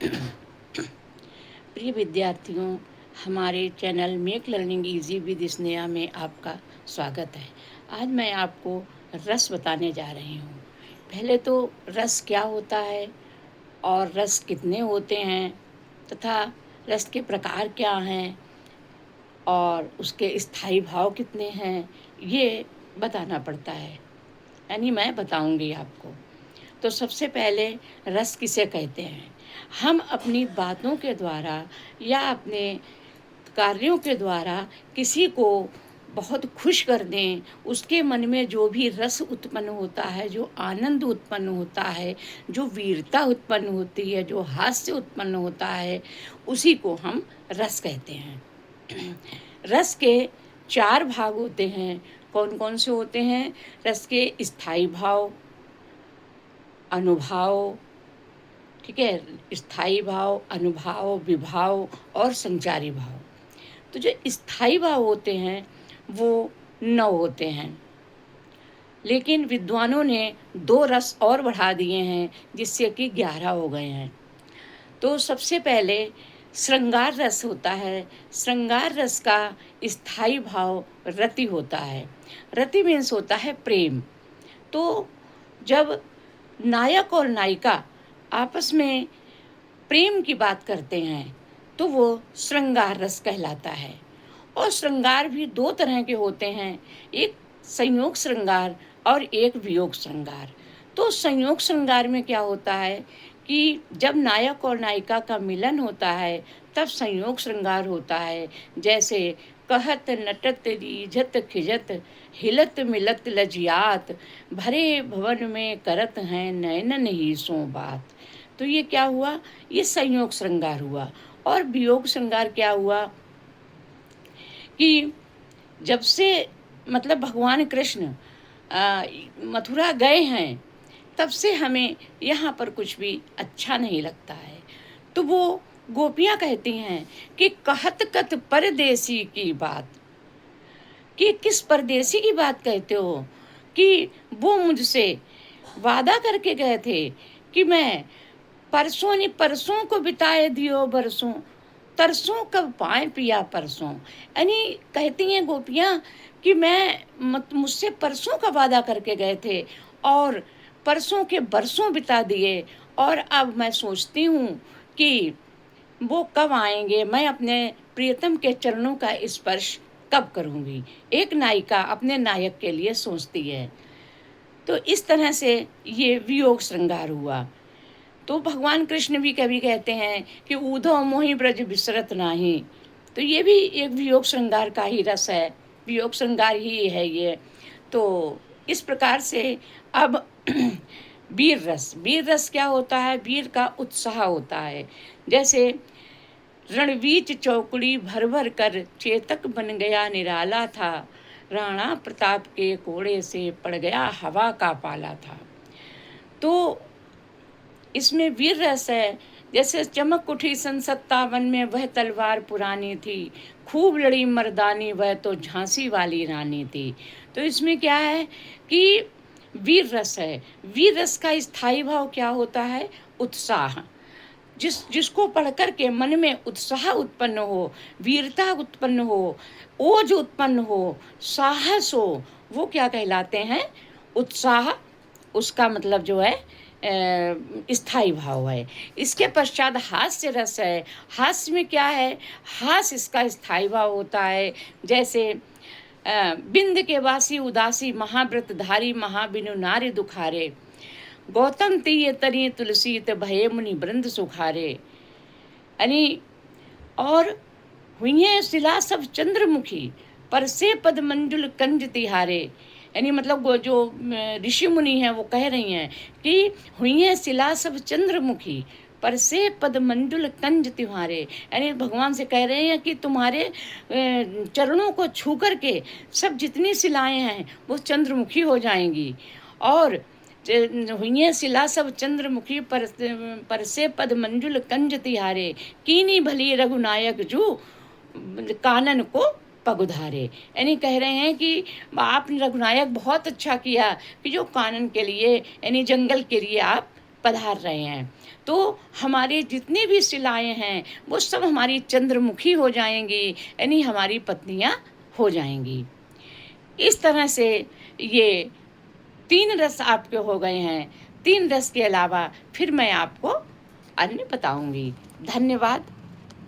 प्रिय विद्यार्थियों, हमारे channel make learning easy with Sneha में आपका स्वागत है। आज मैं आपको रस बताने जा रही हूँ। पहले तो रस क्या होता है और रस कितने होते हैं तथा रस के प्रकार क्या हैं और उसके स्थायी भाव कितने हैं, ये बताना पड़ता है, यानी मैं बताऊंगी आपको। तो सबसे पहले रस किसे कहते हैं? हम अपनी बातों के द्वारा या अपने कार्यों के द्वारा किसी को बहुत खुश कर दें, उसके मन में जो भी रस उत्पन्न होता है, जो आनंद उत्पन्न होता है, जो वीरता उत्पन्न होती है, जो हास्य उत्पन्न होता है, उसी को हम रस कहते हैं। रस के 4 भाग होते हैं। कौन कौन से होते हैं? रस के स्थायी भाव, अनुभाव, ठीक है, स्थायी भाव, अनुभाव, विभाव और संचारी भाव। तो जो स्थायी भाव होते हैं वो 9 होते हैं, लेकिन विद्वानों ने 2 रस और बढ़ा दिए हैं जिससे कि 11 हो गए हैं। तो सबसे पहले श्रृंगार रस होता है। श्रृंगार रस का स्थायी भाव रति होता है। रति मीन्स होता है प्रेम। तो जब नायक और नायिका आपस में प्रेम की बात करते हैं तो वो श्रृंगार रस कहलाता है। और श्रृंगार भी 2 तरह के होते हैं, एक संयोग श्रृंगार और एक वियोग श्रृंगार। तो संयोग श्रृंगार में क्या होता है कि जब नायक और नायिका का मिलन होता है तब संयोग श्रृंगार होता है। जैसे कहत नटत रीझत खिजत हिलत मिलत लजियात भरे भवन में करत हैं नयनन ही सो बात। तो ये क्या हुआ? ये संयोग श्रृंगार हुआ। और वियोग श्रृंगार क्या हुआ कि जब से मतलब भगवान कृष्ण मथुरा गए हैं तब से हमें यहाँ पर कुछ भी अच्छा नहीं लगता है। तो वो गोपियाँ कहती हैं कि कहत कत परदेसी की बात, कि किस परदेसी की बात कहते हो, कि वो मुझसे वादा करके गए थे कि मैं परसों नहीं परसों को बिताए दियो बरसों, तरसों कब पाए पिया परसों। यानी कहती हैं गोपियाँ कि मुझसे परसों का वादा करके गए थे और परसों के बरसों बिता दिए, और अब मैं सोचती हूँ कि वो कब आएंगे, मैं अपने प्रियतम के चरणों का स्पर्श कब करूँगी। एक नायिका अपने नायक के लिए सोचती है। तो इस तरह से ये वियोग श्रृंगार हुआ। तो भगवान कृष्ण भी कभी कहते हैं कि ऊधो मोहि ब्रज बिसरत नाही। तो ये भी एक वियोग श्रृंगार का ही रस है, वियोग श्रृंगार ही है ये। तो इस प्रकार से अब वीर रस क्या होता है? वीर का उत्साह होता है। जैसे रणवीच चौकड़ी भर भर कर चेतक बन गया निराला था, राणा प्रताप के कोड़े से पड़ गया हवा का पाला था। तो इसमें वीर रस है। जैसे चमक उठी सन 57 में वह तलवार पुरानी थी, खूब लड़ी मर्दानी वह तो झांसी वाली रानी थी। तो इसमें क्या है कि वीर रस है। वीर रस का स्थायी भाव क्या होता है? उत्साह। जिसको पढ़कर के मन में उत्साह उत्पन्न हो, वीरता उत्पन्न हो, ओज उत्पन्न हो, साहस हो, वो क्या कहलाते हैं? उत्साह। उसका मतलब जो है स्थायी भाव है। इसके पश्चात हास्य रस है। हास्य में क्या है? हास्य इसका स्थायी भाव होता है। जैसे बिंद के वासी उदासी महाव्रतधारी महाबिनु नारी दुखारे, गौतम तीय तरी तुलसी त भये मुनि वृंद सुखारे। यानी और हुई शिला सब चंद्रमुखी पर से पद मंजुल कंज तिहारे। यानी मतलब वो जो ऋषि मुनि हैं वो कह रही हैं कि हुई शिला सब चंद्रमुखी पर से पद मंजुल कंज तिहारे। यानी भगवान से कह रहे हैं कि तुम्हारे चरणों को छू करके सब जितनी शिलाएं हैं वो चंद्रमुखी हो जाएंगी। और हुई शिला सब चंद्रमुखी पर से पद मंजुल कंज तिहारे, कीनी भली रघुनायक जू कानन को पगुधारे। यानी कह रहे हैं कि आपने रघुनायक बहुत अच्छा किया कि जो कानन के लिए यानी जंगल के लिए आप पधार रहे हैं। तो हमारे जितने भी शिलाएँ हैं वो सब हमारी चंद्रमुखी हो जाएंगी, यानी हमारी पत्नियाँ हो जाएंगी। इस तरह से ये 3 रस आपके हो गए हैं। 3 रस के अलावा फिर मैं आपको अन्य बताऊंगी। धन्यवाद।